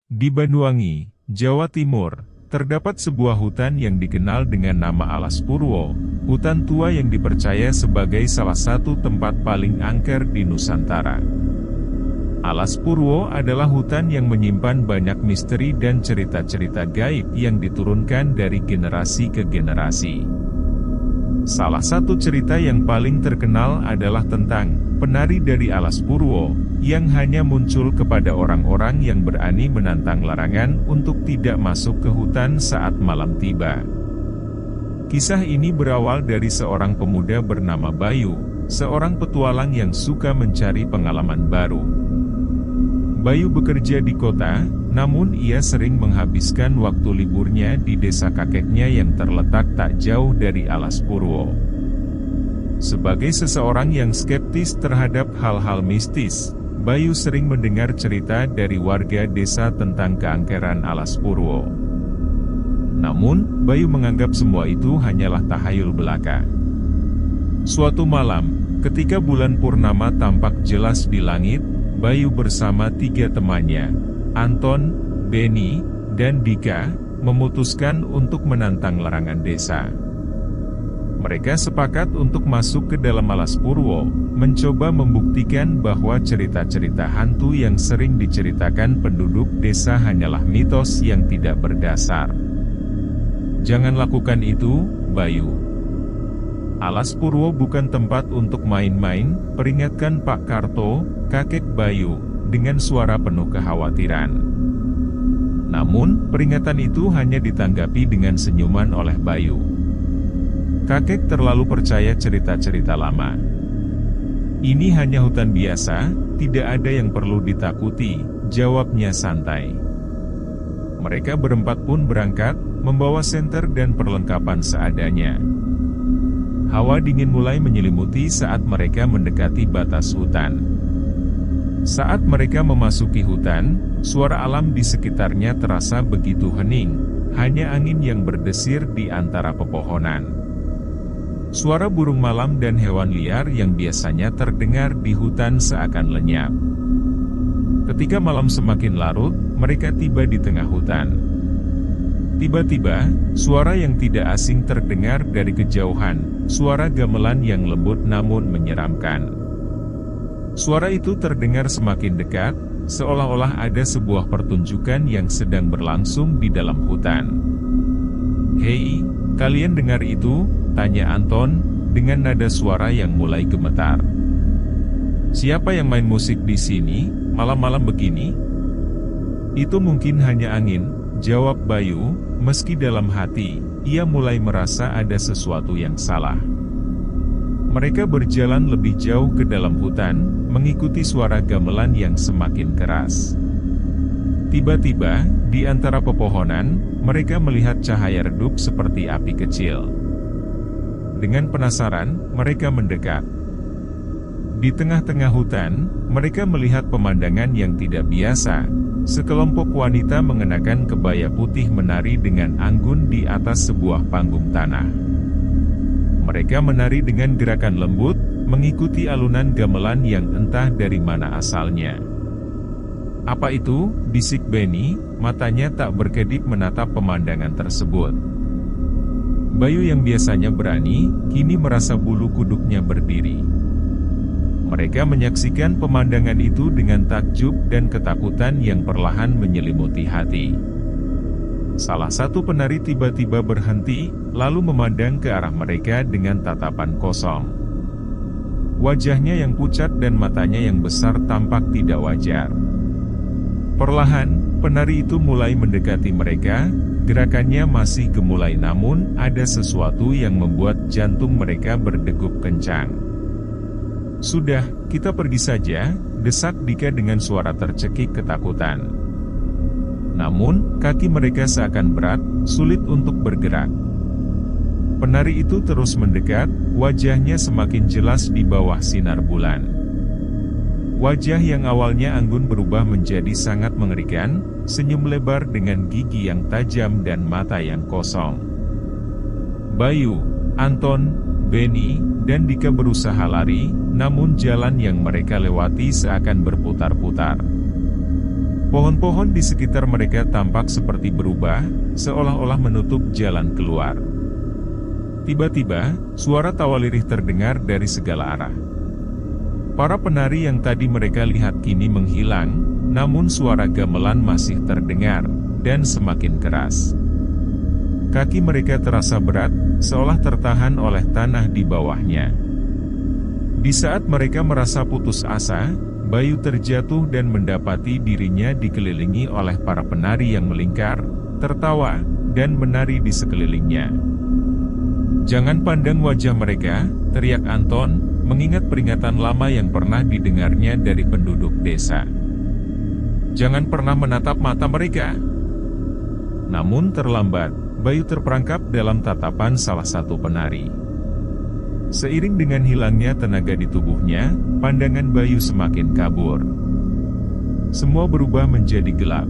Di Banyuwangi, Jawa Timur, terdapat sebuah hutan yang dikenal dengan nama Alas Purwo, hutan tua yang dipercaya sebagai salah satu tempat paling angker di Nusantara. Alas Purwo adalah hutan yang menyimpan banyak misteri dan cerita-cerita gaib yang diturunkan dari generasi ke generasi. Salah satu cerita yang paling terkenal adalah tentang penari dari Alas Purwo, yang hanya muncul kepada orang-orang yang berani menantang larangan untuk tidak masuk ke hutan saat malam tiba. Kisah ini berawal dari seorang pemuda bernama Bayu, seorang petualang yang suka mencari pengalaman baru. Bayu bekerja di kota, namun ia sering menghabiskan waktu liburnya di desa kakeknya yang terletak tak jauh dari Alas Purwo. Sebagai seseorang yang skeptis terhadap hal-hal mistis, Bayu sering mendengar cerita dari warga desa tentang keangkeran Alas Purwo. Namun, Bayu menganggap semua itu hanyalah tahayul belaka. Suatu malam, ketika bulan purnama tampak jelas di langit, Bayu bersama 3 temannya, Anton, Beni, dan Dika, memutuskan untuk menantang larangan desa. Mereka sepakat untuk masuk ke dalam Alas Purwo, mencoba membuktikan bahwa cerita-cerita hantu yang sering diceritakan penduduk desa hanyalah mitos yang tidak berdasar. Jangan lakukan itu, Bayu. Alas Purwo bukan tempat untuk main-main, peringatkan Pak Karto, kakek Bayu, dengan suara penuh kekhawatiran. Namun, peringatan itu hanya ditanggapi dengan senyuman oleh Bayu. Kakek terlalu percaya cerita-cerita lama. Ini hanya hutan biasa, tidak ada yang perlu ditakuti, jawabnya santai. Mereka berempat pun berangkat, membawa senter dan perlengkapan seadanya. Hawa dingin mulai menyelimuti saat mereka mendekati batas hutan. Saat mereka memasuki hutan, suara alam di sekitarnya terasa begitu hening, hanya angin yang berdesir di antara pepohonan. Suara burung malam dan hewan liar yang biasanya terdengar di hutan seakan lenyap. Ketika malam semakin larut, mereka tiba di tengah hutan. Tiba-tiba, suara yang tidak asing terdengar dari kejauhan, suara gamelan yang lembut namun menyeramkan. Suara itu terdengar semakin dekat, seolah-olah ada sebuah pertunjukan yang sedang berlangsung di dalam hutan. "Hei, kalian dengar itu?" tanya Anton, dengan nada suara yang mulai gemetar. "Siapa yang main musik di sini, malam-malam begini?" "Itu mungkin hanya angin," jawab Bayu, meski dalam hati, ia mulai merasa ada sesuatu yang salah. Mereka berjalan lebih jauh ke dalam hutan, mengikuti suara gamelan yang semakin keras. Tiba-tiba, di antara pepohonan, mereka melihat cahaya redup seperti api kecil. Dengan penasaran, mereka mendekat. Di tengah-tengah hutan, mereka melihat pemandangan yang tidak biasa. Sekelompok wanita mengenakan kebaya putih menari dengan anggun di atas sebuah panggung tanah. Mereka menari dengan gerakan lembut, mengikuti alunan gamelan yang entah dari mana asalnya. "Apa itu?" bisik Beni, matanya tak berkedip menatap pemandangan tersebut. Bayu yang biasanya berani, kini merasa bulu kuduknya berdiri. Mereka menyaksikan pemandangan itu dengan takjub dan ketakutan yang perlahan menyelimuti hati. Salah satu penari tiba-tiba berhenti, lalu memandang ke arah mereka dengan tatapan kosong. Wajahnya yang pucat dan matanya yang besar tampak tidak wajar. Perlahan, penari itu mulai mendekati mereka, gerakannya masih gemulai namun ada sesuatu yang membuat jantung mereka berdegup kencang. "Sudah, kita pergi saja," desak Dika dengan suara tercekik ketakutan. Namun, kaki mereka seakan berat, sulit untuk bergerak. Penari itu terus mendekat, wajahnya semakin jelas di bawah sinar bulan. Wajah yang awalnya anggun berubah menjadi sangat mengerikan, senyum lebar dengan gigi yang tajam dan mata yang kosong. Bayu, Anton, Beni, dan Dika berusaha lari, namun jalan yang mereka lewati seakan berputar-putar. Pohon-pohon di sekitar mereka tampak seperti berubah, seolah-olah menutup jalan keluar. Tiba-tiba, suara tawa lirih terdengar dari segala arah. Para penari yang tadi mereka lihat kini menghilang, namun suara gamelan masih terdengar, dan semakin keras. Kaki mereka terasa berat, seolah tertahan oleh tanah di bawahnya. Di saat mereka merasa putus asa, Bayu terjatuh dan mendapati dirinya dikelilingi oleh para penari yang melingkar, tertawa, dan menari di sekelilingnya. "Jangan pandang wajah mereka," teriak Anton, mengingat peringatan lama yang pernah didengarnya dari penduduk desa. "Jangan pernah menatap mata mereka." Namun terlambat, Bayu terperangkap dalam tatapan salah satu penari. Seiring dengan hilangnya tenaga di tubuhnya, pandangan Bayu semakin kabur. Semua berubah menjadi gelap.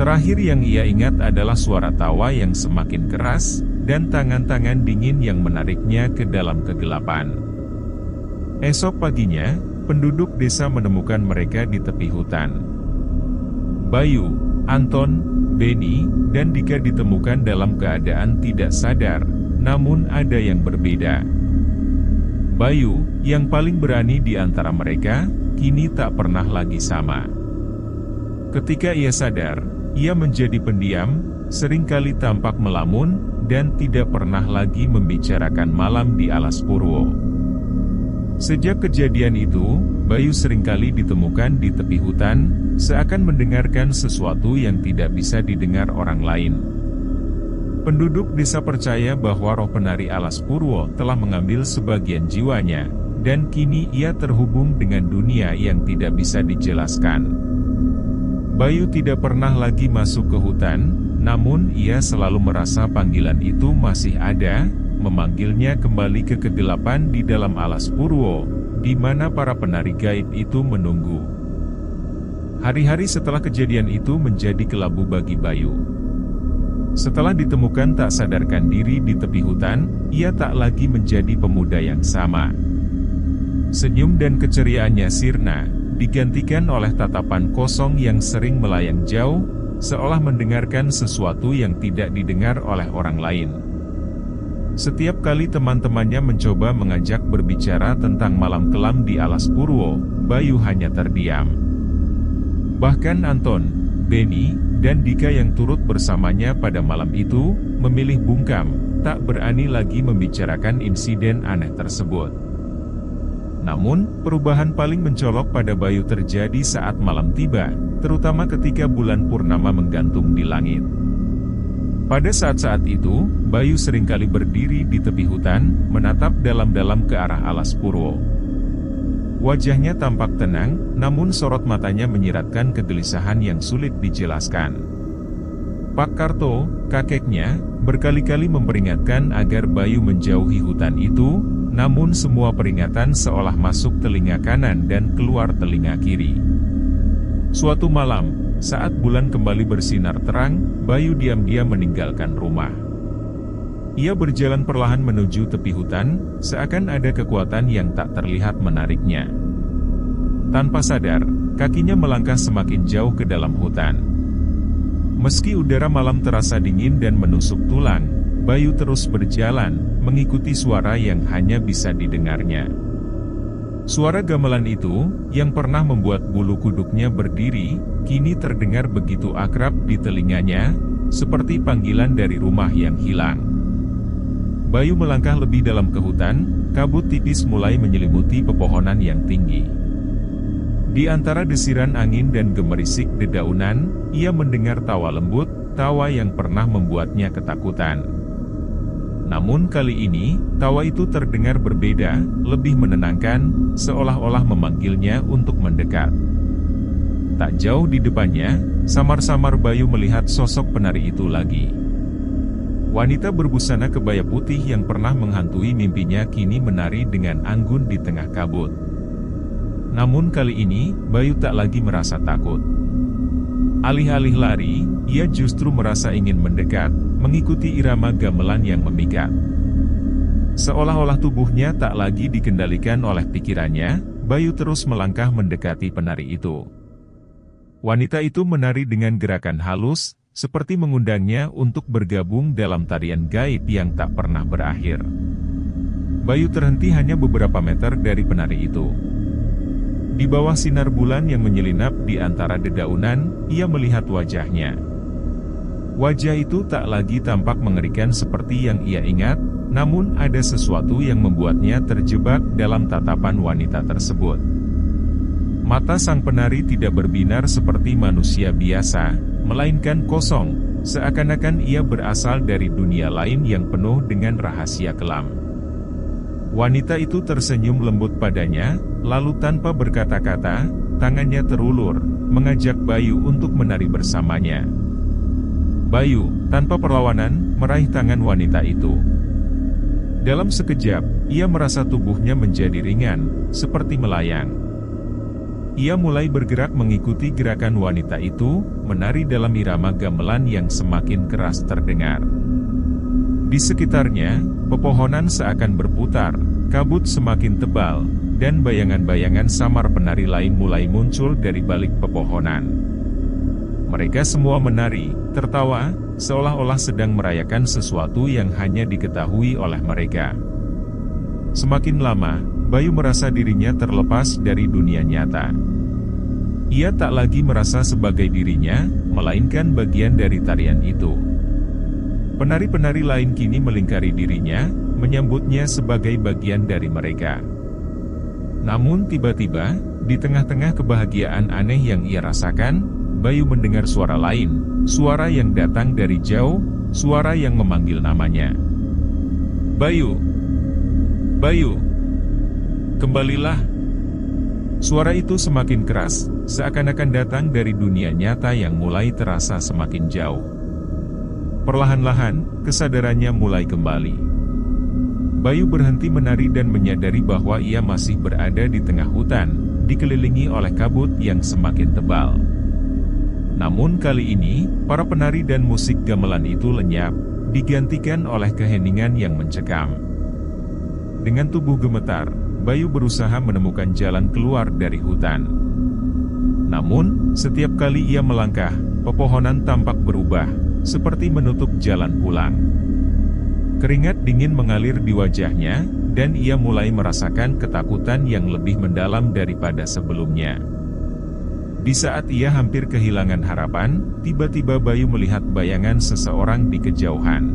Terakhir yang ia ingat adalah suara tawa yang semakin keras, dan tangan-tangan dingin yang menariknya ke dalam kegelapan. Esok paginya, penduduk desa menemukan mereka di tepi hutan. Bayu, Anton, Beni, dan Dika ditemukan dalam keadaan tidak sadar, namun ada yang berbeda. Bayu, yang paling berani di antara mereka, kini tak pernah lagi sama. Ketika ia sadar, ia menjadi pendiam, seringkali tampak melamun, dan tidak pernah lagi membicarakan malam di alas Purwo. Sejak kejadian itu, Bayu seringkali ditemukan di tepi hutan, seakan mendengarkan sesuatu yang tidak bisa didengar orang lain. Penduduk desa percaya bahwa roh penari alas Purwo telah mengambil sebagian jiwanya, dan kini ia terhubung dengan dunia yang tidak bisa dijelaskan. Bayu tidak pernah lagi masuk ke hutan, namun ia selalu merasa panggilan itu masih ada, memanggilnya kembali ke kegelapan di dalam alas Purwo, di mana para penari gaib itu menunggu. Hari-hari setelah kejadian itu menjadi kelabu bagi Bayu. Setelah ditemukan tak sadarkan diri di tepi hutan, ia tak lagi menjadi pemuda yang sama. Senyum dan keceriaannya sirna, digantikan oleh tatapan kosong yang sering melayang jauh, seolah mendengarkan sesuatu yang tidak didengar oleh orang lain. Setiap kali teman-temannya mencoba mengajak berbicara tentang malam kelam di alas Purwo, Bayu hanya terdiam. Bahkan Anton, Beni, dan Dika yang turut bersamanya pada malam itu, memilih bungkam, tak berani lagi membicarakan insiden aneh tersebut. Namun, perubahan paling mencolok pada Bayu terjadi saat malam tiba, terutama ketika bulan purnama menggantung di langit. Pada saat-saat itu, Bayu seringkali berdiri di tepi hutan, menatap dalam-dalam ke arah alas Purwo. Wajahnya tampak tenang, namun sorot matanya menyiratkan kegelisahan yang sulit dijelaskan. Pak Karto, kakeknya, berkali-kali memperingatkan agar Bayu menjauhi hutan itu, namun semua peringatan seolah masuk telinga kanan dan keluar telinga kiri. Suatu malam, saat bulan kembali bersinar terang, Bayu diam-diam meninggalkan rumah. Ia berjalan perlahan menuju tepi hutan, seakan ada kekuatan yang tak terlihat menariknya. Tanpa sadar, kakinya melangkah semakin jauh ke dalam hutan. Meski udara malam terasa dingin dan menusuk tulang, Bayu terus berjalan, mengikuti suara yang hanya bisa didengarnya. Suara gamelan itu, yang pernah membuat bulu kuduknya berdiri, kini terdengar begitu akrab di telinganya, seperti panggilan dari rumah yang hilang. Bayu melangkah lebih dalam ke hutan, kabut tipis mulai menyelimuti pepohonan yang tinggi. Di antara desiran angin dan gemerisik dedaunan, ia mendengar tawa lembut, tawa yang pernah membuatnya ketakutan. Namun kali ini, tawa itu terdengar berbeda, lebih menenangkan, seolah-olah memanggilnya untuk mendekat. Tak jauh di depannya, samar-samar Bayu melihat sosok penari itu lagi. Wanita berbusana kebaya putih yang pernah menghantui mimpinya kini menari dengan anggun di tengah kabut. Namun kali ini, Bayu tak lagi merasa takut. Alih-alih lari, ia justru merasa ingin mendekat, mengikuti irama gamelan yang memikat. Seolah-olah tubuhnya tak lagi dikendalikan oleh pikirannya, Bayu terus melangkah mendekati penari itu. Wanita itu menari dengan gerakan halus, seperti mengundangnya untuk bergabung dalam tarian gaib yang tak pernah berakhir. Bayu terhenti hanya beberapa meter dari penari itu. Di bawah sinar bulan yang menyelinap di antara dedaunan, ia melihat wajahnya. Wajah itu tak lagi tampak mengerikan seperti yang ia ingat, namun ada sesuatu yang membuatnya terjebak dalam tatapan wanita tersebut. Mata sang penari tidak berbinar seperti manusia biasa, melainkan kosong, seakan-akan ia berasal dari dunia lain yang penuh dengan rahasia kelam. Wanita itu tersenyum lembut padanya, lalu tanpa berkata-kata, tangannya terulur, mengajak Bayu untuk menari bersamanya. Bayu, tanpa perlawanan, meraih tangan wanita itu. Dalam sekejap, ia merasa tubuhnya menjadi ringan, seperti melayang. Ia mulai bergerak mengikuti gerakan wanita itu, menari dalam irama gamelan yang semakin keras terdengar. Di sekitarnya, pepohonan seakan berputar, kabut semakin tebal, dan bayangan-bayangan samar penari lain mulai muncul dari balik pepohonan. Mereka semua menari, tertawa, seolah-olah sedang merayakan sesuatu yang hanya diketahui oleh mereka. Semakin lama, Bayu merasa dirinya terlepas dari dunia nyata. Ia tak lagi merasa sebagai dirinya, melainkan bagian dari tarian itu. Penari-penari lain kini melingkari dirinya, menyambutnya sebagai bagian dari mereka. Namun tiba-tiba, di tengah-tengah kebahagiaan aneh yang ia rasakan, Bayu mendengar suara lain, suara yang datang dari jauh, suara yang memanggil namanya. Bayu! Bayu! Kembalilah! Suara itu semakin keras, seakan-akan datang dari dunia nyata yang mulai terasa semakin jauh. Perlahan-lahan, kesadarannya mulai kembali. Bayu berhenti menari dan menyadari bahwa ia masih berada di tengah hutan, dikelilingi oleh kabut yang semakin tebal. Namun kali ini, para penari dan musik gamelan itu lenyap, digantikan oleh keheningan yang mencekam. Dengan tubuh gemetar, Bayu berusaha menemukan jalan keluar dari hutan. Namun, setiap kali ia melangkah, pepohonan tampak berubah, seperti menutup jalan pulang. Keringat dingin mengalir di wajahnya, dan ia mulai merasakan ketakutan yang lebih mendalam daripada sebelumnya. Di saat ia hampir kehilangan harapan, tiba-tiba Bayu melihat bayangan seseorang di kejauhan.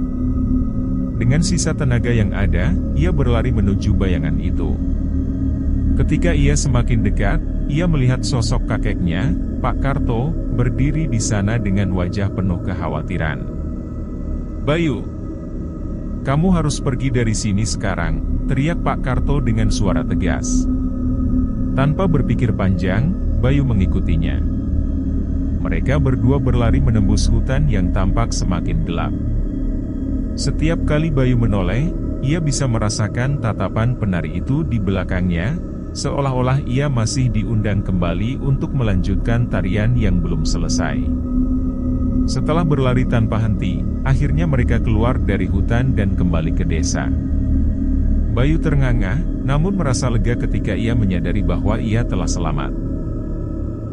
Dengan sisa tenaga yang ada, ia berlari menuju bayangan itu. Ketika ia semakin dekat, ia melihat sosok kakeknya, Pak Karto, berdiri di sana dengan wajah penuh kekhawatiran. Bayu! Kamu harus pergi dari sini sekarang, teriak Pak Karto dengan suara tegas. Tanpa berpikir panjang, Bayu mengikutinya. Mereka berdua berlari menembus hutan yang tampak semakin gelap. Setiap kali Bayu menoleh, ia bisa merasakan tatapan penari itu di belakangnya, seolah-olah ia masih diundang kembali untuk melanjutkan tarian yang belum selesai. Setelah berlari tanpa henti, akhirnya mereka keluar dari hutan dan kembali ke desa. Bayu ternganga, namun merasa lega ketika ia menyadari bahwa ia telah selamat.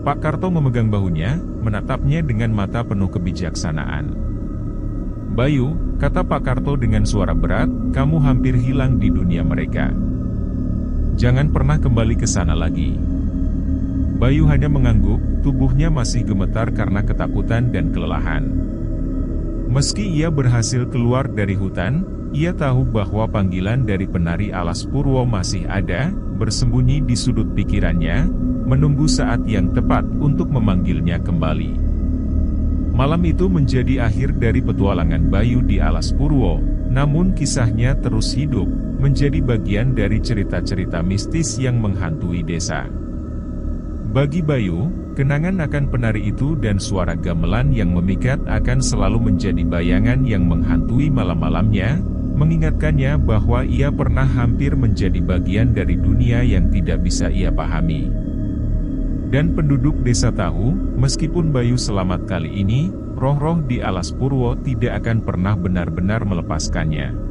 Pak Karto memegang bahunya, menatapnya dengan mata penuh kebijaksanaan. Bayu, kata Pak Karto dengan suara berat, kamu hampir hilang di dunia mereka. Jangan pernah kembali ke sana lagi. Bayu hanya mengangguk, tubuhnya masih gemetar karena ketakutan dan kelelahan. Meski ia berhasil keluar dari hutan, ia tahu bahwa panggilan dari penari Alas Purwo masih ada, bersembunyi di sudut pikirannya, menunggu saat yang tepat untuk memanggilnya kembali. Malam itu menjadi akhir dari petualangan Bayu di Alas Purwo, namun kisahnya terus hidup, menjadi bagian dari cerita-cerita mistis yang menghantui desa. Bagi Bayu, kenangan akan penari itu dan suara gamelan yang memikat akan selalu menjadi bayangan yang menghantui malam-malamnya, mengingatkannya bahwa ia pernah hampir menjadi bagian dari dunia yang tidak bisa ia pahami. Dan penduduk desa tahu, meskipun Bayu selamat kali ini, roh-roh di Alas Purwo tidak akan pernah benar-benar melepaskannya.